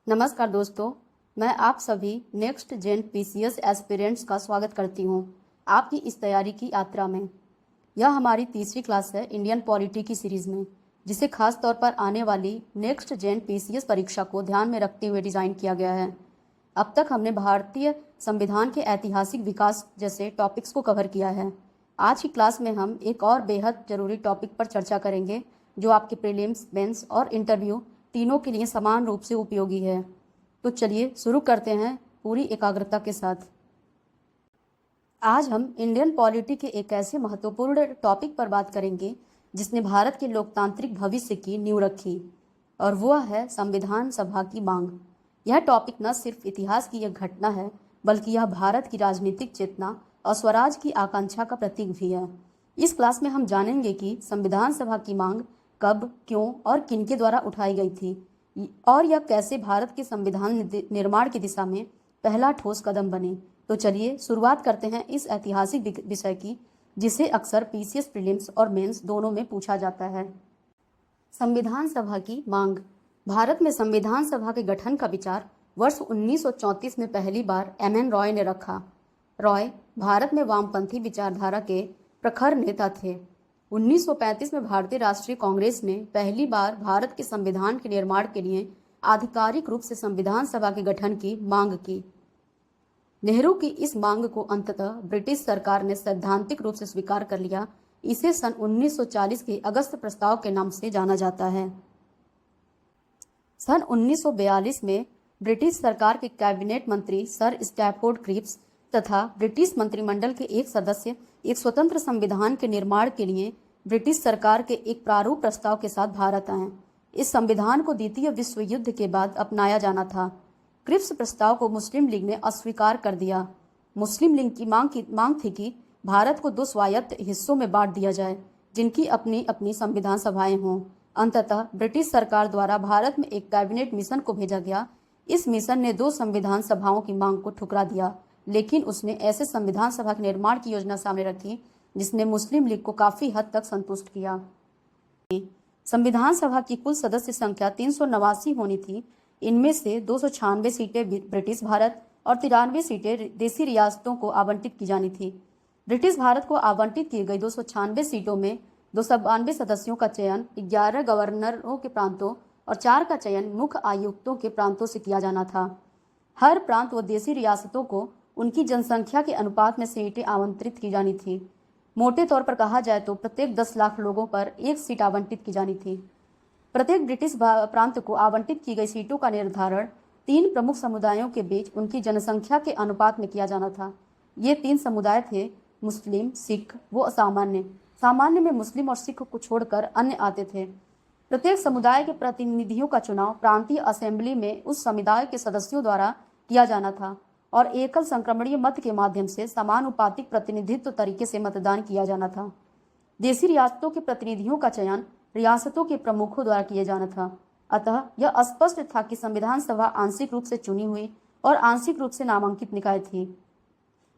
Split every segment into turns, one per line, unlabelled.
नमस्कार दोस्तों, मैं आप सभी नेक्स्ट जेन पीसीएस एस्पिरेंट्स का स्वागत करती हूं आपकी इस तैयारी की यात्रा में। यह हमारी तीसरी क्लास है इंडियन पॉलिटी की सीरीज़ में, जिसे खास तौर पर आने वाली नेक्स्ट जेन पीसीएस परीक्षा को ध्यान में रखते हुए डिज़ाइन किया गया है। अब तक हमने भारतीय संविधान के ऐतिहासिक विकास जैसे टॉपिक्स को कवर किया है। आज की क्लास में हम एक और बेहद ज़रूरी टॉपिक पर चर्चा करेंगे, जो आपके प्रीलिम्स, मेंस और इंटरव्यू तीनों के लिए समान रूप से उपयोगी है। तो चलिए शुरू करते हैं पूरी एकाग्रता के साथ। आज हम इंडियन पॉलिटी के एक ऐसे महत्वपूर्ण टॉपिक पर बात करेंगे जिसने भारत के लोकतांत्रिक भविष्य की नींव रखी, और वह है संविधान सभा की मांग। यह टॉपिक न सिर्फ इतिहास की एक घटना है, बल्कि यह भारत की राजनीतिक चेतना और स्वराज की आकांक्षा का प्रतीक भी है। इस क्लास में हम जानेंगे कि संविधान सभा की मांग कब, क्यों और किनके द्वारा उठाई गई थी, और यह कैसे भारत के संविधान निर्माण की दिशा में पहला ठोस कदम बने। तो चलिए शुरुआत करते हैं इस ऐतिहासिक विषय की, जिसे अक्सर पीसीएस प्रीलिम्स और मेंस दोनों में पूछा जाता है। संविधान सभा की मांग। भारत में संविधान सभा के गठन का विचार वर्ष 1934 में पहली बार एमएन रॉय ने रखा। रॉय भारत में वामपंथी विचारधारा के प्रखर नेता थे। 1935 में भारतीय राष्ट्रीय कांग्रेस ने पहली बार भारत के संविधान के निर्माण के लिए आधिकारिक रूप से संविधान सभा के गठन की मांग की। नेहरू की इस मांग को अंततः ब्रिटिश सरकार ने सैद्धांतिक रूप से स्वीकार कर लिया। इसे सन 1940 के अगस्त प्रस्ताव के नाम से जाना जाता है। सन 1942 में ब्रिटिश सरकार के कैबिनेट मंत्री सर स्टैफोर्ड क्रिप्स तथा ब्रिटिश मंत्रिमंडल के एक सदस्य एक स्वतंत्र संविधान के निर्माण के लिए ब्रिटिश सरकार के एक प्रारूप प्रस्ताव के साथ भारत आए। इस संविधान को द्वितीय विश्व युद्ध के बाद अपनाया जाना था। क्रिप्स प्रस्ताव को मुस्लिम लीग ने अस्वीकार कर दिया। मुस्लिम लीग की मांग थी कि भारत को 2 स्वायत्त हिस्सों में बांट दिया जाए, जिनकी अपनी अपनी संविधान सभाएं हों। अंततः ब्रिटिश सरकार द्वारा भारत में एक कैबिनेट मिशन को भेजा गया। इस मिशन ने 2 संविधान सभाओं की मांग को ठुकरा दिया, लेकिन उसने ऐसे संविधान सभा के निर्माण की योजना सामने रखी जिसने मुस्लिम लीग को काफी हद तक संतुष्ट किया। संविधान सभा की कुल सदस्य संख्या 389 होनी थी। इनमें से 296 सीटें ब्रिटिश भारत और 93 सीटें देसी रियासतों को आवंटित की जानी थी। ब्रिटिश भारत को आवंटित की गई 296 सीटों में 292 सदस्यों का चयन 11 गवर्नरों के प्रांतों और 4 का चयन मुख्य आयुक्तों के प्रांतों से किया जाना था। हर प्रांत व देसी रियासतों को उनकी जनसंख्या के अनुपात में सीटें आवंटित की जानी थी। मोटे तौर पर कहा जाए तो प्रत्येक 10 लाख लोगों पर 1 सीट आवंटित की जानी थी। प्रत्येक ब्रिटिश प्रांत को आवंटित की गई सीटों का निर्धारण 3 प्रमुख समुदायों के बीच उनकी जनसंख्या के अनुपात में किया जाना था। ये 3 समुदाय थे: मुस्लिम, सिख व असामान्य। सामान्य में मुस्लिम और सिख को छोड़कर अन्य आते थे। प्रत्येक समुदाय के प्रतिनिधियों का चुनाव प्रांतीय असेंबली में उस समुदाय के सदस्यों द्वारा किया जाना था और एकल संक्रमणीय मत के माध्यम से समानुपातिक प्रतिनिधित्व तरीके से मतदान किया जाना था। देसी रियासतों के प्रतिनिधियों का चयन रियासतों के प्रमुखों द्वारा किया जाना था। अतः यह स्पष्ट था कि संविधान सभा आंशिक रूप से चुनी हुई और आंशिक रूप से नामांकित निकाय थी।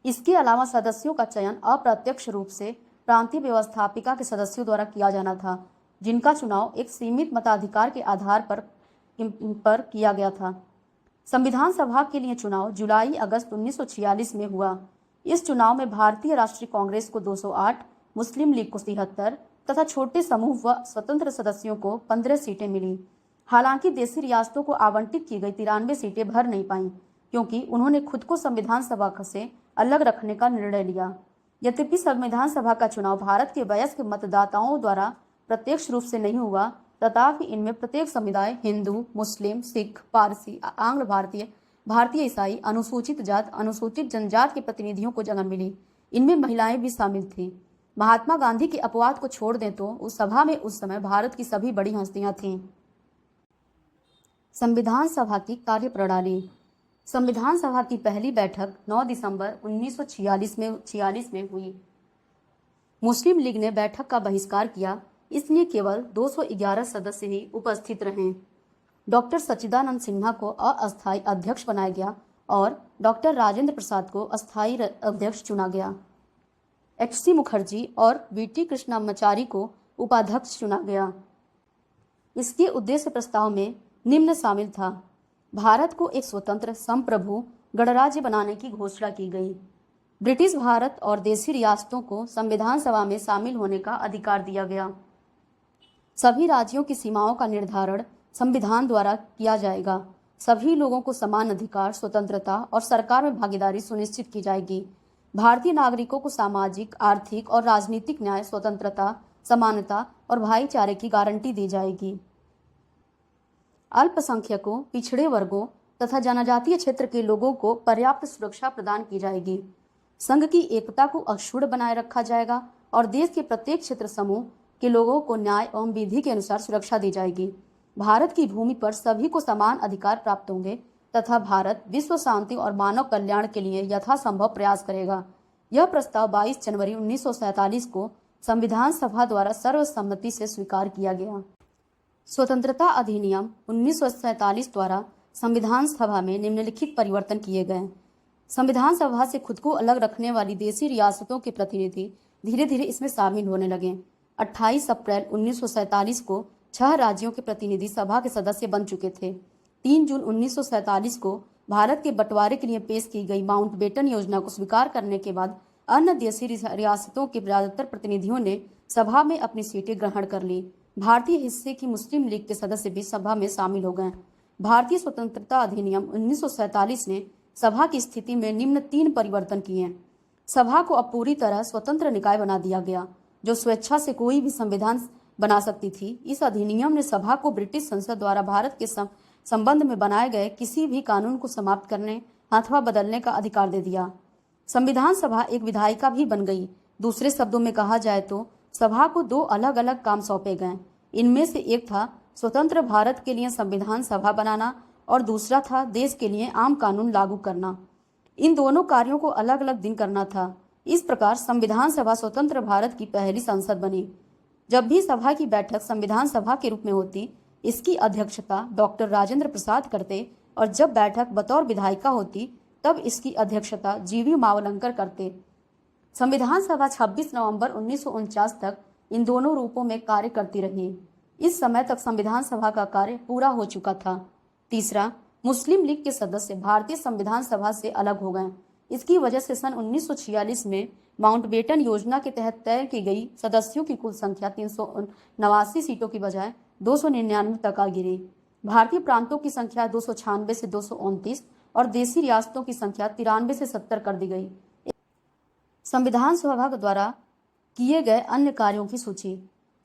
इसके अलावा सदस्यों का चयन अप्रत्यक्ष रूप से प्रांतीय व्यवस्थापिका के सदस्यों द्वारा किया जाना था, जिनका चुनाव एक सीमित मताधिकार के आधार पर किया गया था। संविधान सभा के लिए चुनाव जुलाई-अगस्त 1946 में हुआ। इस चुनाव में भारतीय राष्ट्रीय कांग्रेस को 208, मुस्लिम लीग को 73 तथा छोटे समूह व स्वतंत्र सदस्यों को 15 सीटें मिली। हालांकि देसी रियासतों को आवंटित की गई 93 सीटें भर नहीं पाईं, क्योंकि उन्होंने खुद को संविधान सभा से अलग रखने का निर्णय लिया। यद्यपि संविधान सभा का चुनाव भारत के वयस्क मतदाताओं द्वारा प्रत्यक्ष रूप से नहीं हुआ, तथापि इनमें प्रत्येक समुदाय हिंदू, मुस्लिम, सिख, पारसी, आंग्ल भारतीय, भारतीय ईसाई, अनुसूचित जात, अनुसूचित जनजात के प्रतिनिधियों को जगह मिली। इनमें महिलाएं भी शामिल थीं। महात्मा गांधी के अपवाद को छोड़ दें तो उस सभा में उस समय भारत की सभी बड़ी हस्तियां थीं। संविधान सभा की कार्यप्रणाली। संविधान सभा की पहली बैठक 9 दिसंबर 1946 में हुई। मुस्लिम लीग ने बैठक का बहिष्कार किया, इसलिए केवल 211 सदस्य ही उपस्थित रहे। डॉक्टर सच्चिदानंद सिन्हा को अस्थायी अध्यक्ष बनाया गया और डॉक्टर राजेंद्र प्रसाद को अस्थायी अध्यक्ष चुना गया। एच.सी. मुखर्जी और वी.टी. कृष्णामाचारी को उपाध्यक्ष चुना गया। इसके उद्देश्य प्रस्ताव में निम्न शामिल था: भारत को एक स्वतंत्र संप्रभु गणराज्य बनाने की घोषणा की गई। ब्रिटिश भारत और देशी रियासतों को संविधान सभा में शामिल होने का अधिकार दिया गया। सभी राज्यों की सीमाओं का निर्धारण संविधान द्वारा किया जाएगा। सभी लोगों को समान अधिकार, स्वतंत्रता और सरकार में भागीदारी सुनिश्चित की जाएगी। भारतीय नागरिकों को सामाजिक, आर्थिक और राजनीतिक न्याय, स्वतंत्रता, समानता और भाईचारे की गारंटी दी जाएगी। अल्पसंख्यकों, पिछड़े वर्गों तथा जनजातीय क्षेत्र के लोगों को पर्याप्त सुरक्षा प्रदान की जाएगी। संघ की एकता को अक्षुण्ण बनाए रखा जाएगा और देश के प्रत्येक क्षेत्र समूह के लोगों को न्याय एवं विधि के अनुसार सुरक्षा दी जाएगी। भारत की भूमि पर सभी को समान अधिकार प्राप्त होंगे तथा भारत विश्व शांति और मानव कल्याण के लिए यथासंभव प्रयास करेगा। यह प्रस्ताव 22 जनवरी 1947 को संविधान सभा द्वारा सर्वसम्मति से स्वीकार किया गया। स्वतंत्रता अधिनियम 1947 द्वारा संविधान सभा में निम्नलिखित परिवर्तन किए गए। संविधान सभा से खुद को अलग रखने वाली देशी रियासतों के प्रतिनिधि धीरे धीरे इसमें शामिल होने लगे। 28 अप्रैल 1947 को 6 राज्यों के प्रतिनिधि सभा के सदस्य बन चुके थे। 3 जून 1947 को भारत के बंटवारे के लिए पेश की गई माउंटबेटन योजना को स्वीकार करने के बाद अन्य देशी रियासतों के ज्यादातर प्रतिनिधियों ने सभा में अपनी सीटें ग्रहण कर ली। भारतीय हिस्से की मुस्लिम लीग के सदस्य भी सभा में शामिल हो गए। भारतीय स्वतंत्रता अधिनियम 1947 ने सभा की स्थिति में निम्न 3 परिवर्तन किए। सभा को अब पूरी तरह स्वतंत्र निकाय बना दिया गया, जो स्वेच्छा से कोई भी संविधान बना सकती थी। इस अधिनियम ने सभा को ब्रिटिश संसद द्वारा भारत के संबंध में बनाए गए किसी भी कानून को समाप्त करने अथवा बदलने का अधिकार दे दिया। संविधान सभा एक विधायिका भी बन गई। दूसरे शब्दों में कहा जाए तो सभा को 2 अलग अलग काम सौंपे गए। इनमें से एक था स्वतंत्र भारत के लिए संविधान सभा बनाना और दूसरा था देश के लिए आम कानून लागू करना। इन दोनों कार्यों को अलग अलग दिन करना था। इस प्रकार संविधान सभा स्वतंत्र भारत की पहली संसद बनी। जब भी सभा की बैठक संविधान सभा के रूप में होती, इसकी अध्यक्षता डॉक्टर राजेंद्र प्रसाद करते और जब बैठक बतौर विधायिका होती तब इसकी अध्यक्षता जीवी मावलंकर करते। संविधान सभा 26 नवंबर 1949 तक इन दोनों रूपों में कार्य करती रही। इस समय तक संविधान सभा का कार्य पूरा हो चुका था। तीसरा, मुस्लिम लीग के सदस्य भारतीय संविधान सभा से अलग हो गए। इसकी वजह से सन 1946 में माउंटबेटन योजना के तहत तय की गई सदस्यों की कुल संख्या 389 सीटों की बजाय 299 तक आ गिरी। भारतीय प्रांतों की संख्या 296 से 229 और देशी रियासतों की संख्या 93 से 70 कर दी गई। संविधान सभा द्वारा किए गए अन्य कार्यों की सूची।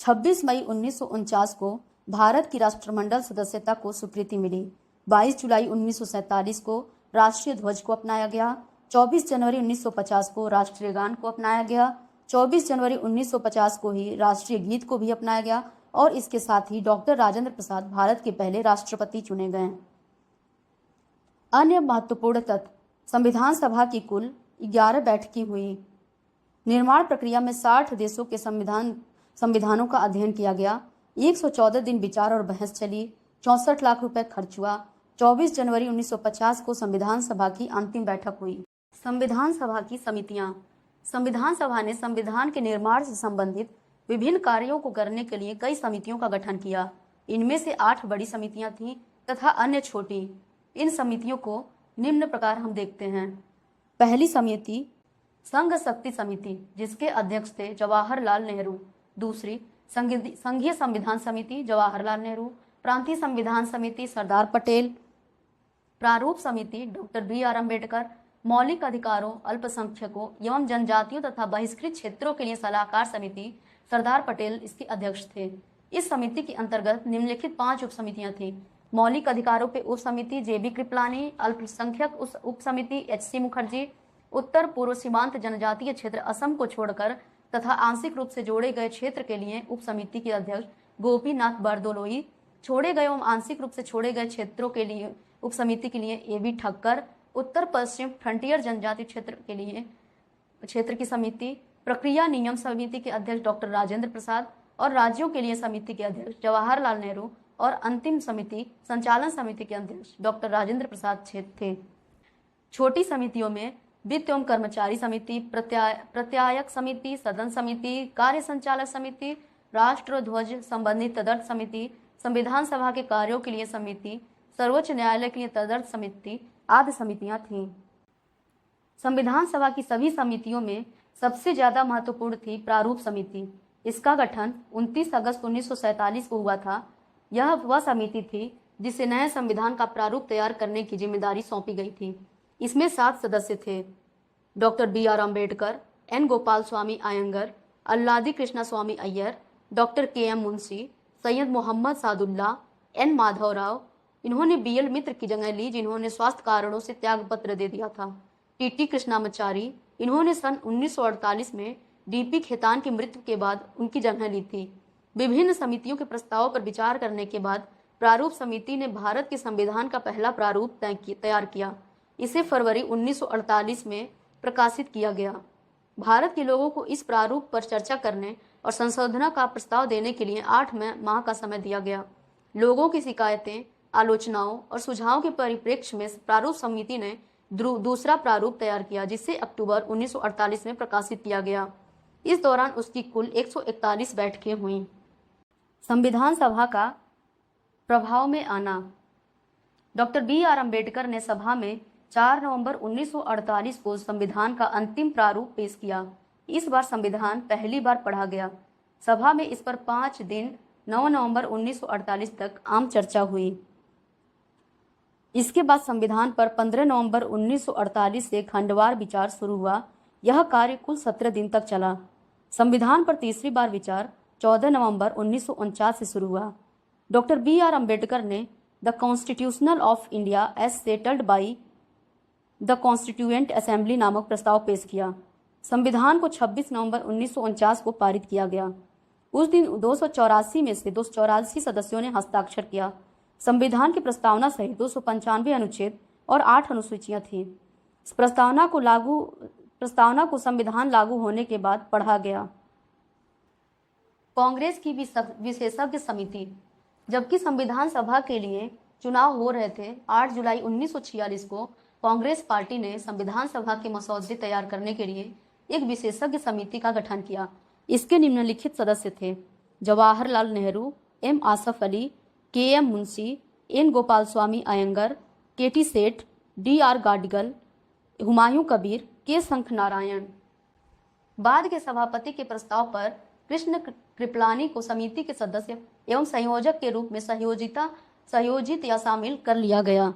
26 मई 1949 को भारत की राष्ट्रमंडल सदस्यता को स्वीकृति मिली। 22 जुलाई 1947 को राष्ट्रीय ध्वज को अपनाया गया। 24 जनवरी 1950 को राष्ट्रीय गान को अपनाया गया। 24 जनवरी 1950 को ही राष्ट्रीय गीत को भी अपनाया गया और इसके साथ ही डॉक्टर राजेंद्र प्रसाद भारत के पहले राष्ट्रपति चुने गए। अन्य महत्वपूर्ण तथ्य। संविधान सभा की कुल 11 बैठकें हुई। निर्माण प्रक्रिया में 60 देशों के संविधानों का अध्ययन किया गया। 114 दिन विचार और बहस चली। 64 लाख रुपए खर्च हुआ। 24 जनवरी 1950 को संविधान सभा की अंतिम बैठक हुई। संविधान सभा की समितियां। संविधान सभा ने संविधान के निर्माण से संबंधित विभिन्न कार्यों को करने के लिए कई समितियों का गठन किया। इनमें से 8 बड़ी समितियां थीं तथा अन्य छोटी। इन समितियों को निम्न प्रकार हम देखते हैं। पहली समिति संघ शक्ति समिति, जिसके अध्यक्ष थे जवाहरलाल नेहरू। दूसरी संघीय संविधान समिति, जवाहरलाल नेहरू। प्रांतीय संविधान समिति, सरदार पटेल। प्रारूप समिति, डॉक्टर BR अम्बेडकर। मौलिक अधिकारों, अल्पसंख्यकों एवं जनजातियों तथा बहिष्कृत क्षेत्रों के लिए सलाहकार समिति, सरदार पटेल इसके अध्यक्ष थे। इस समिति के अंतर्गत निम्नलिखित 5 उप समितियां थी। मौलिक अधिकारों पे उप समिति JB कृपलानी। अल्पसंख्यक उप समिति HC मुखर्जी। उत्तर पूर्व सीमांत जनजातीय क्षेत्र असम को छोड़कर तथा आंशिक रूप से जोड़े गए क्षेत्र के लिए उप समिति के अध्यक्ष गोपीनाथ बरदोलोई। छोड़े गए एवं आंशिक रूप से छोड़े गए क्षेत्रों के लिए उप समिति के लिए AB ठक्कर। उत्तर पश्चिम फ्रंटियर जनजाति क्षेत्र की समिति प्रक्रिया नियम समिति के अध्यक्ष डॉक्टर राजेंद्र प्रसाद और राज्यों के लिए समिति के अध्यक्ष जवाहरलाल नेहरू और अंतिम समिति संचालन समिति के अध्यक्ष डॉक्टर राजेंद्र प्रसाद थे। छोटी समितियों में वित्त एवं कर्मचारी समिति, प्रत्यायक समिति, सदन समिति, कार्य संचालक समिति, राष्ट्र ध्वज संबंधी तदर्थ समिति, संविधान सभा के कार्यों के लिए समिति, सर्वोच्च न्यायालय के लिए तदर्थ समिति आदि समितियां थीं। संविधान सभा की सभी समितियों में सबसे ज्यादा महत्वपूर्ण थी प्रारूप समिति। इसका गठन 29 अगस्त 1947 को हुआ था। यह वह समिति थी जिसे नए संविधान का प्रारूप तैयार करने की जिम्मेदारी सौंपी गई थी। इसमें 7 सदस्य थे: doctor BR Ambedkar, N Gopal Swami Iyengar, Alladi Krishna स्वामी Iyer, doctor KM Munshi, Syed Mohammad Sadulla, N Madhavrao. इन्होंने BL मित्र की जगह ली, जिन्होंने स्वास्थ्य कारणों से त्यागपत्र दे दिया था। TT कृष्णामाचारी, इन्होंने सन 1948 में DP खेतान की मृत्यु के बाद उनकी जगह ली थी। विभिन्न समितियों के प्रस्तावों पर विचार करने के बाद प्रारूप समिति ने भारत के संविधान का पहला प्रारूप तैयार किया। इसे फरवरी 1948 में प्रकाशित किया गया। भारत के लोगों को इस प्रारूप पर चर्चा करने और संशोधन का प्रस्ताव देने के लिए 8 माह का समय दिया गया। लोगों की शिकायतें, आलोचनाओं और सुझावों के परिप्रेक्ष्य में प्रारूप समिति ने दूसरा प्रारूप तैयार किया, जिसे अक्टूबर 1948 में प्रकाशित किया गया। इस दौरान उसकी कुल 141 बैठकें हुईं। संविधान सभा का प्रभाव में आना। डॉक्टर BR अम्बेडकर ने सभा में 4 नवंबर 1948 को संविधान का अंतिम प्रारूप पेश किया। इस बार संविधान पहली बार पढ़ा गया। सभा में इस पर 5 दिन 9 नवंबर 1948 तक आम चर्चा हुई। इसके बाद संविधान पर 15 नवंबर 1948 से खंडवार विचार शुरू हुआ। यह कार्य कुल 17 दिन तक चला। संविधान पर तीसरी बार विचार 14 नवंबर 1949 से शुरू हुआ। डॉक्टर BR अम्बेडकर ने the constitutional of India as settled by the constituent assembly नामक प्रस्ताव पेश किया। संविधान को 26 नवंबर 1949 को पारित किया गया। उस दिन 284 में से 284 सदस्यों ने हस्ताक्षर किया। संविधान की प्रस्तावना सहित 295 अनुच्छेद और 8 अनुसूचियां थीं। प्रस्तावना को संविधान लागू होने के बाद पढ़ा गया। कांग्रेस की विशेषज्ञ समिति। जबकि संविधान सभा के लिए चुनाव हो रहे थे, 8 जुलाई 1946 को कांग्रेस पार्टी ने संविधान सभा के मसौदे तैयार करने के लिए एक विशेषज्ञ समिति का गठन किया। इसके निम्नलिखित सदस्य थे: Jawaharlal Nehru, M Asaf Ali, KM Munshi, N Gopal Swami Iyengar, KT सेठ, DR गाडगिल, हुमायूं कबीर, K शंखनारायण। बाद के सभापति के प्रस्ताव पर कृष्ण कृपलानी को समिति के सदस्य एवं संयोजक के रूप में संयोजित या शामिल कर लिया गया।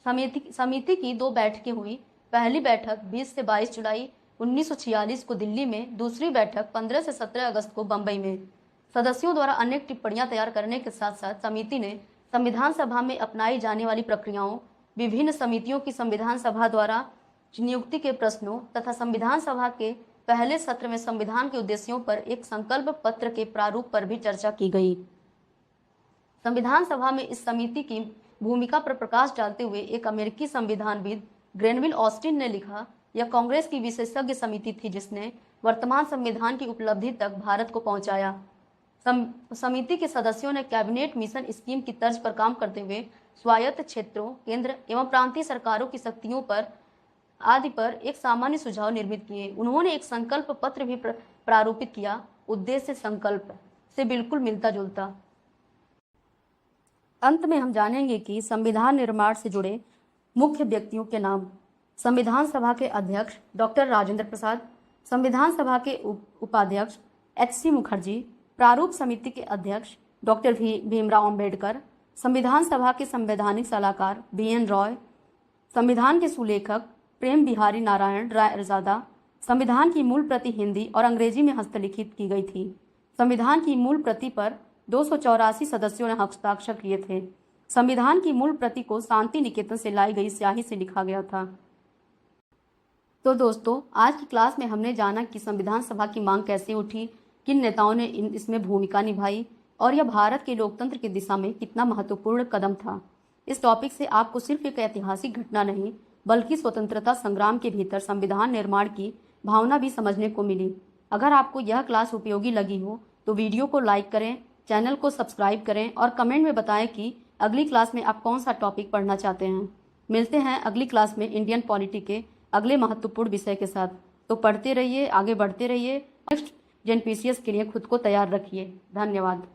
समिति की 2 बैठकें हुई। पहली बैठक 20 से 22 जुलाई 1946 को दिल्ली में, दूसरी बैठक 15 से 17 अगस्त को बंबई में। सदस्यों द्वारा अनेक टिप्पणियां तैयार करने के साथ साथ समिति ने संविधान सभा में अपनाई जाने वाली प्रक्रियाओं, विभिन्न समितियों की संविधान सभा द्वारा नियुक्ति के प्रश्नों तथा संविधान सभा के पहले सत्र में संविधान के उद्देश्यों पर एक संकल्प पत्र के प्रारूप पर भी चर्चा की गई। संविधान सभा में इस समिति की भूमिका पर प्रकाश डालते हुए एक अमेरिकी संविधानविद ग्रेनविल ऑस्टिन ने लिखा, यह कांग्रेस की विशेषज्ञ समिति थी जिसने वर्तमान संविधान की उपलब्धि तक भारत को पहुंचाया। समिति के सदस्यों ने कैबिनेट मिशन स्कीम की तर्ज पर काम करते हुए स्वायत्त क्षेत्रों, केंद्र एवं प्रांतीय सरकारों की शक्तियों पर आदि पर एक सामान्य सुझाव निर्मित किए। उन्होंने एक संकल्प पत्र भी प्रारूपित किया। उद्देश्य संकल्प से बिल्कुल मिलता जुलता। अंत में हम जानेंगे कि संविधान निर्माण से जुड़े मुख्य व्यक्तियों के नाम। संविधान सभा के अध्यक्ष डॉक्टर राजेंद्र प्रसाद, संविधान सभा के उपाध्यक्ष HC मुखर्जी, प्रारूप समिति के अध्यक्ष डॉक्टर भीमराव अंबेडकर, संविधान सभा के संवैधानिक सलाहकार BN रॉय, संविधान के सुलेखक प्रेम बिहारी नारायण रायजादा। संविधान की मूल प्रति हिंदी और अंग्रेजी में हस्तलिखित की गई थी। संविधान की मूल प्रति पर 284 सदस्यों ने हस्ताक्षर किए थे। संविधान की मूल प्रति को शांति निकेतन से लाई गई स्याही से लिखा गया था। तो दोस्तों, आज की क्लास में हमने जाना कि संविधान सभा की मांग कैसे उठी, किन नेताओं ने इसमें भूमिका निभाई और यह भारत के लोकतंत्र की दिशा में कितना महत्वपूर्ण कदम था। इस टॉपिक से आपको सिर्फ एक ऐतिहासिक घटना नहीं बल्कि स्वतंत्रता संग्राम के भीतर संविधान निर्माण की भावना भी समझने को मिली। अगर आपको यह क्लास उपयोगी लगी हो तो वीडियो को लाइक करें, चैनल को सब्सक्राइब करें और कमेंट में बताएं कि अगली क्लास में आप कौन सा टॉपिक पढ़ना चाहते हैं। मिलते हैं अगली क्लास में इंडियन पॉलिटी के अगले महत्वपूर्ण विषय के साथ। तो पढ़ते रहिए, आगे बढ़ते रहिए, नेक्स्ट JNPCS के लिए खुद को तैयार रखिए। धन्यवाद।